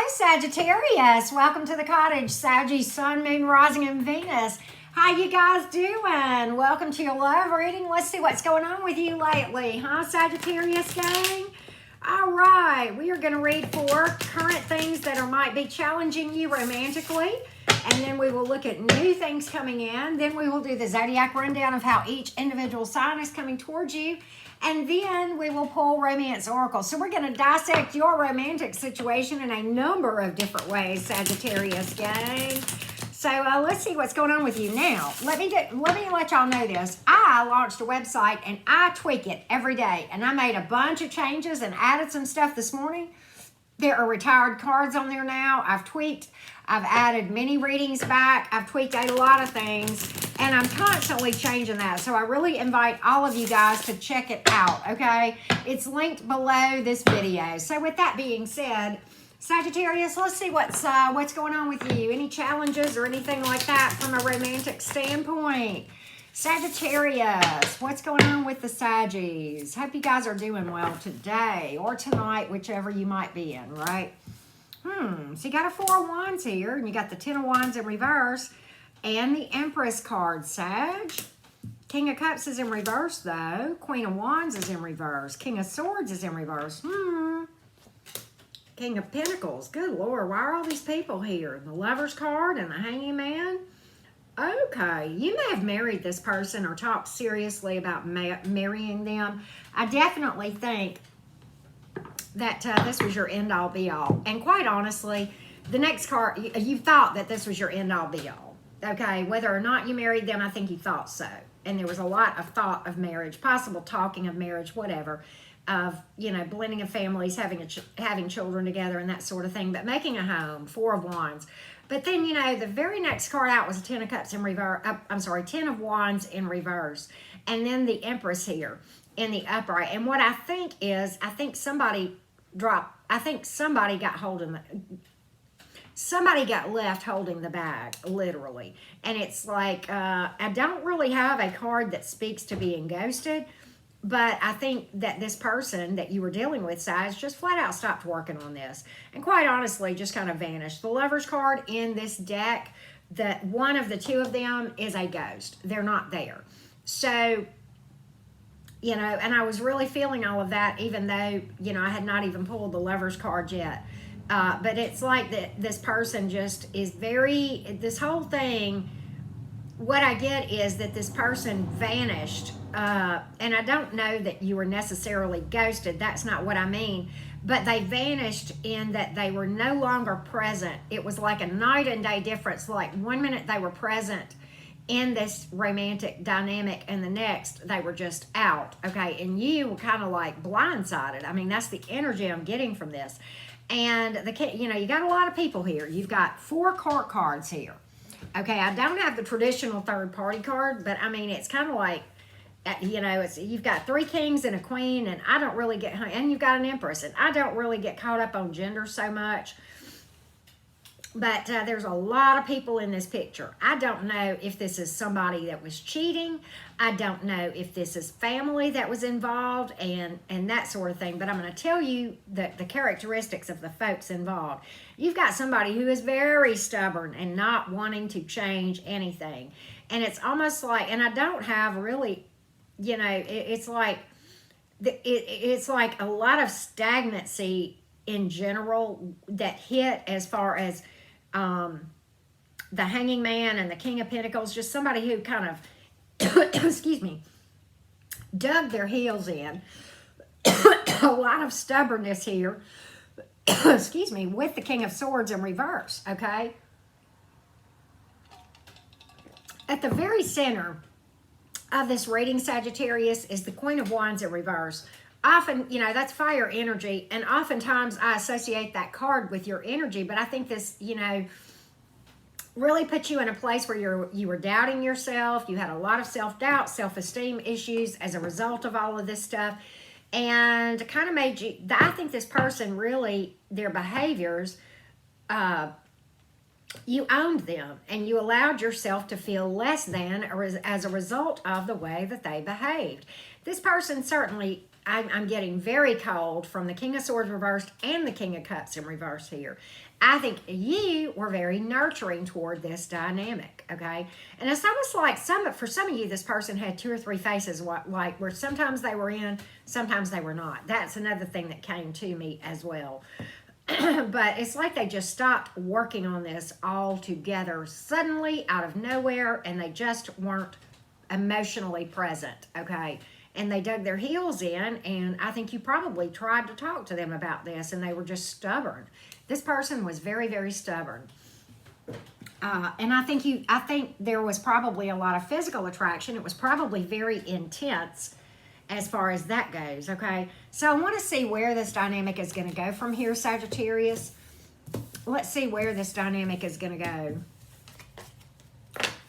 Hello, Sagittarius. Welcome to the cottage. Sagittarius, Sun, Moon, Rising, and Venus. How you guys doing? Welcome to your love reading. Let's see what's going on with you lately, huh, Sagittarius gang? All right, we are going to read for current things that might be challenging you romantically, and then we will look at new things coming in. Then we will do the zodiac rundown of how each individual sign is coming towards you, and then we will pull romance oracle. So we're going to dissect your romantic situation in a number of different ways, Sagittarius gang. So let's see what's going on with you now. Let me let y'all know this. I launched a website and I tweak it every day, and I made a bunch of changes and added some stuff this morning. There are retired cards on there now. I've added mini readings back. I've tweaked a lot of things, and I'm constantly changing that. So I really invite all of you guys to check it out, okay? It's linked below this video. So with that being said, Sagittarius, let's see what's going on with you. Any challenges or anything like that from a romantic standpoint? Sagittarius, what's going on with the Saggies? Hope you guys are doing well today or tonight, whichever you might be in, right? So you got a 4 of Wands here, and you got the 10 of Wands in reverse, and the Empress card, Sag. King of Cups is in reverse, though. Queen of Wands is in reverse. King of Swords is in reverse. King of Pentacles. Good Lord, why are all these people here? The Lover's card and the Hanging Man. Okay, you may have married this person or talked seriously about marrying them. I definitely think that this was your end-all, be-all. And quite honestly, the next card, you thought that this was your end-all, be-all. Okay, whether or not you married them, I think you thought so. And there was a lot of thought of marriage, possible talking of marriage, whatever, of, you know, blending of families, having children together and that sort of thing, but making a home, 4 of Wands. But then, you know, the very next card out was a 10 of Cups in reverse. 10 of Wands in reverse. And then the Empress here in the upright. And what I think is, somebody got left holding the bag, literally. And it's like, I don't really have a card that speaks to being ghosted, but I think that this person that you were dealing with, Sag, just flat out stopped working on this. And quite honestly, just kind of vanished. The Lover's card in this deck, that one of the two of them is a ghost. They're not there. So, you know, and I was really feeling all of that, even though, you know, I had not even pulled the Lover's card yet. But it's like that this person just is this whole thing, what I get is that this person vanished. And I don't know that you were necessarily ghosted. That's not what I mean. But they vanished in that they were no longer present. It was like a night and day difference. Like 1 minute they were present in this romantic dynamic, and the next they were just out. Okay, and you were kind of like blindsided. I mean, that's the energy I'm getting from this. And you got a lot of people here. You've got 4 court cards here. Okay, I don't have the traditional third party card, but I mean, it's kind of like, you know, you've got 3 kings and a queen, and I don't really get, and you've got an empress, and I don't really get caught up on gender so much. But there's a lot of people in this picture. I don't know if this is somebody that was cheating. I don't know if this is family that was involved and that sort of thing. But I'm going to tell you the characteristics of the folks involved. You've got somebody who is very stubborn and not wanting to change anything. And it's almost like, and I don't have really, you know, it's like a lot of stagnancy in general that hit as far as the Hanging Man and the King of Pentacles, just somebody who kind of, excuse me, dug their heels in. A lot of stubbornness here, excuse me, with the King of Swords in reverse, okay? At the very center of this reading, Sagittarius, is the Queen of Wands in reverse. Often, you know, that's fire energy, and oftentimes I associate that card with your energy, but I think this, you know, really put you in a place where you were doubting yourself. You had a lot of self-doubt, self-esteem issues as a result of all of this stuff, and kind of made you, I think this person really, their behaviors, you owned them, and you allowed yourself to feel less than as a result of the way that they behaved. This person certainly, I'm getting very cold from the King of Swords reversed and the King of Cups in reverse here. I think you were very nurturing toward this dynamic, okay? And it's almost like for some of you, this person had 2 or 3 faces, like where sometimes they were in, sometimes they were not. That's another thing that came to me as well. But it's like they just stopped working on this all together suddenly out of nowhere, and they just weren't emotionally present, okay? And they dug their heels in, and I think you probably tried to talk to them about this, and they were just stubborn. This person was very, very stubborn. And I think there was probably a lot of physical attraction. It was probably very intense as far as that goes, okay? So I want to see where this dynamic is going to go from here, Sagittarius. Let's see where this dynamic is going to go.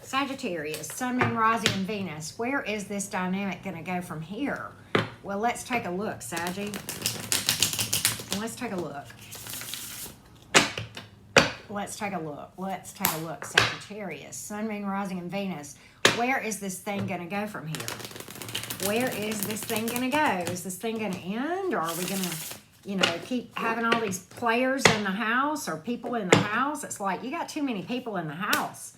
Sagittarius, Sun, Moon, Rising, and Venus. Where is this dynamic going to go from here? Well, let's take a look, Saggy. Let's take a look. Let's take a look. Let's take a look, Sagittarius. Sun, Moon, Rising, and Venus. Where is this thing going to go from here? Where is this thing going to go? Is this thing going to end? Or are we going to, keep having all these players in the house or people in the house? It's like you got too many people in the house.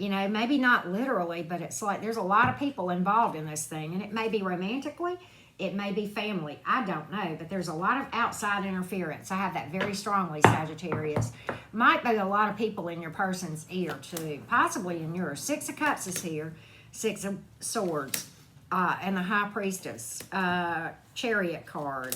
Maybe not literally, but it's like there's a lot of people involved in this thing. And it may be romantically. It may be family. I don't know. But there's a lot of outside interference. I have that very strongly, Sagittarius. Might be a lot of people in your person's ear, too. Possibly in yours. 6 of Cups is here. 6 of Swords. And the High Priestess. Chariot card.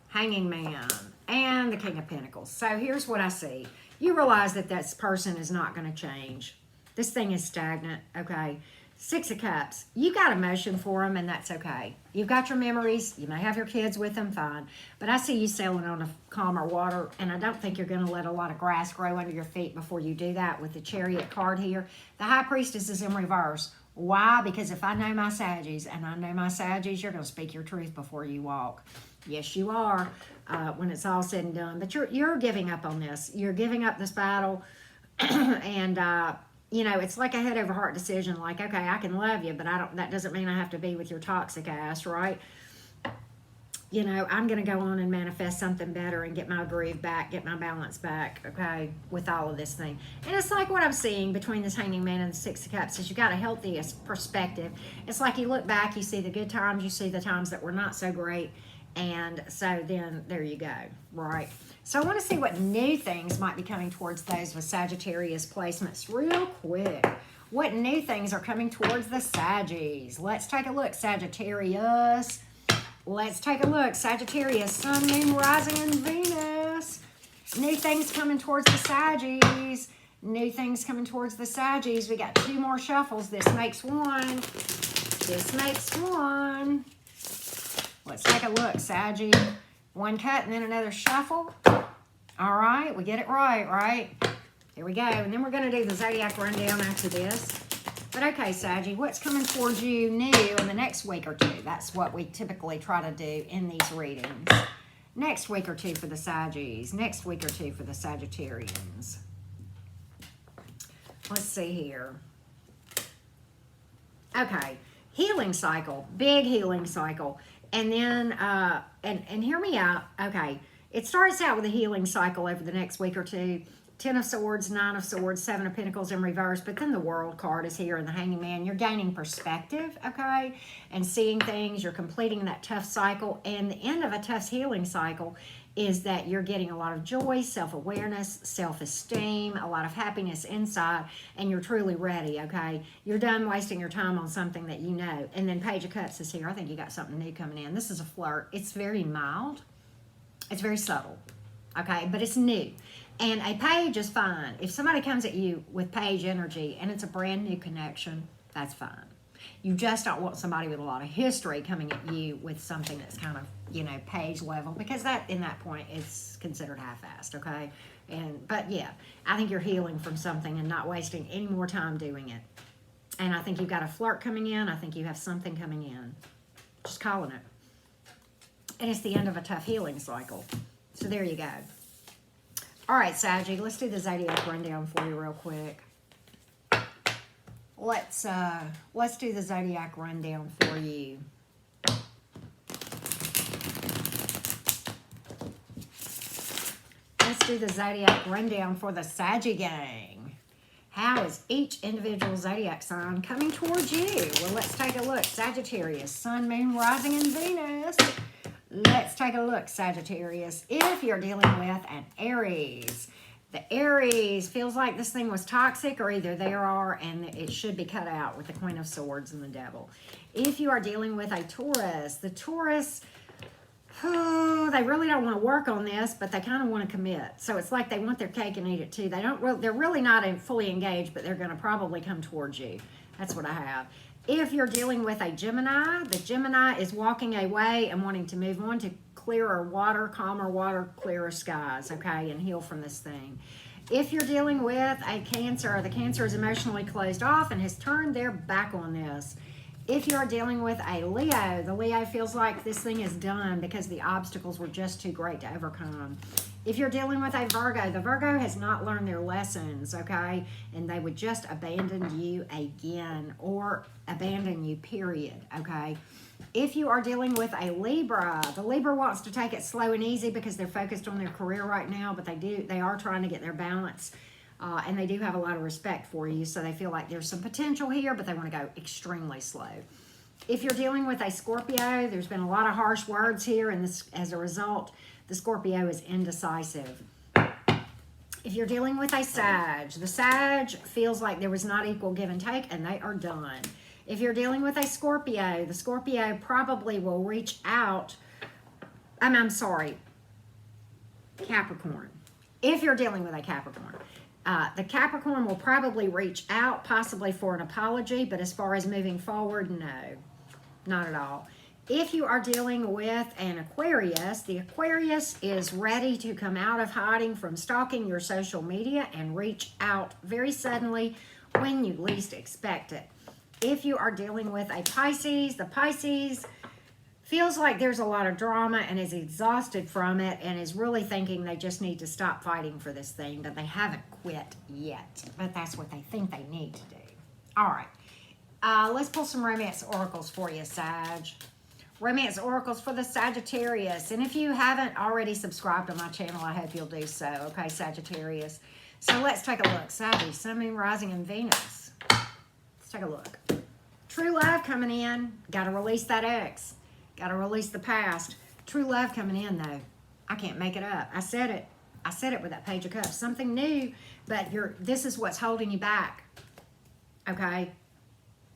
Hanging Man. And the King of Pentacles. So here's what I see. You realize that this person is not going to change. This thing is stagnant, okay? 6 of Cups. You got emotion for them, and that's okay. You've got your memories. You may have your kids with them, fine. But I see you sailing on a calmer water, and I don't think you're going to let a lot of grass grow under your feet before you do that with the Chariot card here. The High Priestess is in reverse. Why? Because if I know my Saggies, and I know my Saggies, you're going to speak your truth before you walk. Yes, you are, when it's all said and done. But you're giving up on this. You're giving up this battle, and it's like a head over heart decision. Like, okay, I can love you, but that doesn't mean I have to be with your toxic ass, right? I'm going to go on and manifest something better and get my groove back, get my balance back, okay, with all of this thing. And it's like what I'm seeing between this Hanging Man and the 6 of Cups is you got a healthiest perspective. It's like you look back, you see the good times, you see the times that were not so great, and so then there you go, right? So I want to see what new things might be coming towards those with Sagittarius placements real quick. What new things are coming towards the Saggies? Let's take a look, Sagittarius. Let's take a look, Sagittarius, Sun, Moon, Rising, and Venus. New things coming towards the Saggies. New things coming towards the Saggies. We got 2 more shuffles. This makes 1. This makes 1. Let's take a look, Saggy. 1 cut and then another shuffle. All right, we get it right? Here we go. And then we're going to do the Zodiac rundown after this. But okay, Saggy, what's coming towards you new in the next week or 2? That's what we typically try to do in these readings. Next week or 2 for the Saggies. Next week or 2 for the Sagittarians. Let's see here. Okay, healing cycle. Big healing cycle. And then, and hear me out, okay, it starts out with a healing cycle over the next week or 2. 10 of Swords, 9 of Swords, 7 of Pentacles in reverse, but then the World card is here and the Hanging Man. You're gaining perspective, okay, and seeing things. You're completing that tough cycle, and the end of a tough healing cycle is that you're getting a lot of joy, self-awareness, self-esteem, a lot of happiness inside, and you're truly ready, okay? You're done wasting your time on something that you know. And then Page of Cups is here. I think you got something new coming in. This is a flirt. It's very mild. It's very subtle, okay? But it's new. And a page is fine. If somebody comes at you with page energy and it's a brand new connection, that's fine. You just don't want somebody with a lot of history coming at you with something that's kind of, page level, because that, in that point, is considered half-assed, okay? But yeah, I think you're healing from something and not wasting any more time doing it. And I think you've got a flirt coming in. I think you have something coming in. Just calling it. And it's the end of a tough healing cycle. So there you go. All right, Saggy, let's do the Zodiac rundown for you real quick. Let's do the Zodiac rundown for you. do the zodiac rundown for the Saggy gang. How is each individual zodiac sign coming towards you? Well, let's take a look. Sagittarius, Sun, Moon, Rising, and Venus. Let's take a look, Sagittarius. If you're dealing with an Aries, the Aries feels like this thing was toxic, or either they are and it should be cut out with the Queen of Swords and the Devil. If you are dealing with a Taurus, the Taurus, they really don't want to work on this, but they kind of want to commit. So it's like they want their cake and eat it too. They're really not fully engaged, but they're going to probably come towards you. That's what I have. If you're dealing with a Gemini, the Gemini is walking away and wanting to move on to clearer water, calmer water, clearer skies, okay, and heal from this thing. If you're dealing with a Cancer, the Cancer is emotionally closed off and has turned their back on this. If you're dealing with a Leo, the Leo feels like this thing is done because the obstacles were just too great to overcome. If you're dealing with a Virgo, the Virgo has not learned their lessons, okay? And they would just abandon you again, or abandon you, period, okay? If you are dealing with a Libra, the Libra wants to take it slow and easy because they're focused on their career right now, but they are trying to get their balance. And they do have a lot of respect for you, so they feel like there's some potential here, but they want to go extremely slow. If you're dealing with a Scorpio, there's been a lot of harsh words here, and as a result, the Scorpio is indecisive. If you're dealing with a Sag, the Sag feels like there was not equal give and take, and they are done. If you're dealing with a Scorpio, the Scorpio probably will reach out. I'm sorry, Capricorn. If you're dealing with a Capricorn, the Capricorn will probably reach out, possibly for an apology, but as far as moving forward, no, not at all. If you are dealing with an Aquarius, the Aquarius is ready to come out of hiding from stalking your social media and reach out very suddenly when you least expect it. If you are dealing with a Pisces, the Pisces feels like there's a lot of drama and is exhausted from it and is really thinking they just need to stop fighting for this thing, but they haven't quit yet. But that's what they think they need to do. All right. Let's pull some romance oracles for you, Sag. Romance oracles for the Sagittarius. And if you haven't already subscribed to my channel, I hope you'll do so. Okay, Sagittarius. So let's take a look. Sagittarius, Sun, Moon, Rising, and Venus. Let's take a look. True love coming in. Got to release that ex. Got to release the past. True love coming in, though. I can't make it up. I said it. I said it with that Page of Cups. Something new, but this is what's holding you back. Okay?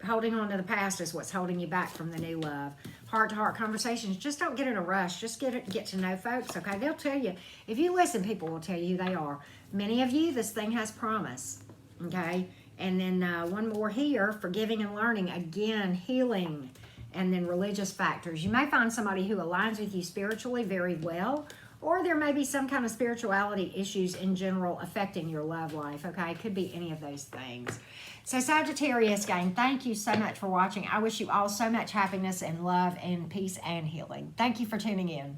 Holding on to the past is what's holding you back from the new love. Heart-to-heart conversations. Just don't get in a rush. Just get to know folks, okay? They'll tell you. If you listen, people will tell you who they are. Many of you, this thing has promise, okay? And then one more here, forgiving and learning. Again, healing. And then religious factors. You may find somebody who aligns with you spiritually very well, or there may be some kind of spirituality issues in general affecting your love life, okay? It could be any of those things. So Sagittarius gang, thank you so much for watching. I wish you all so much happiness and love and peace and healing. Thank you for tuning in.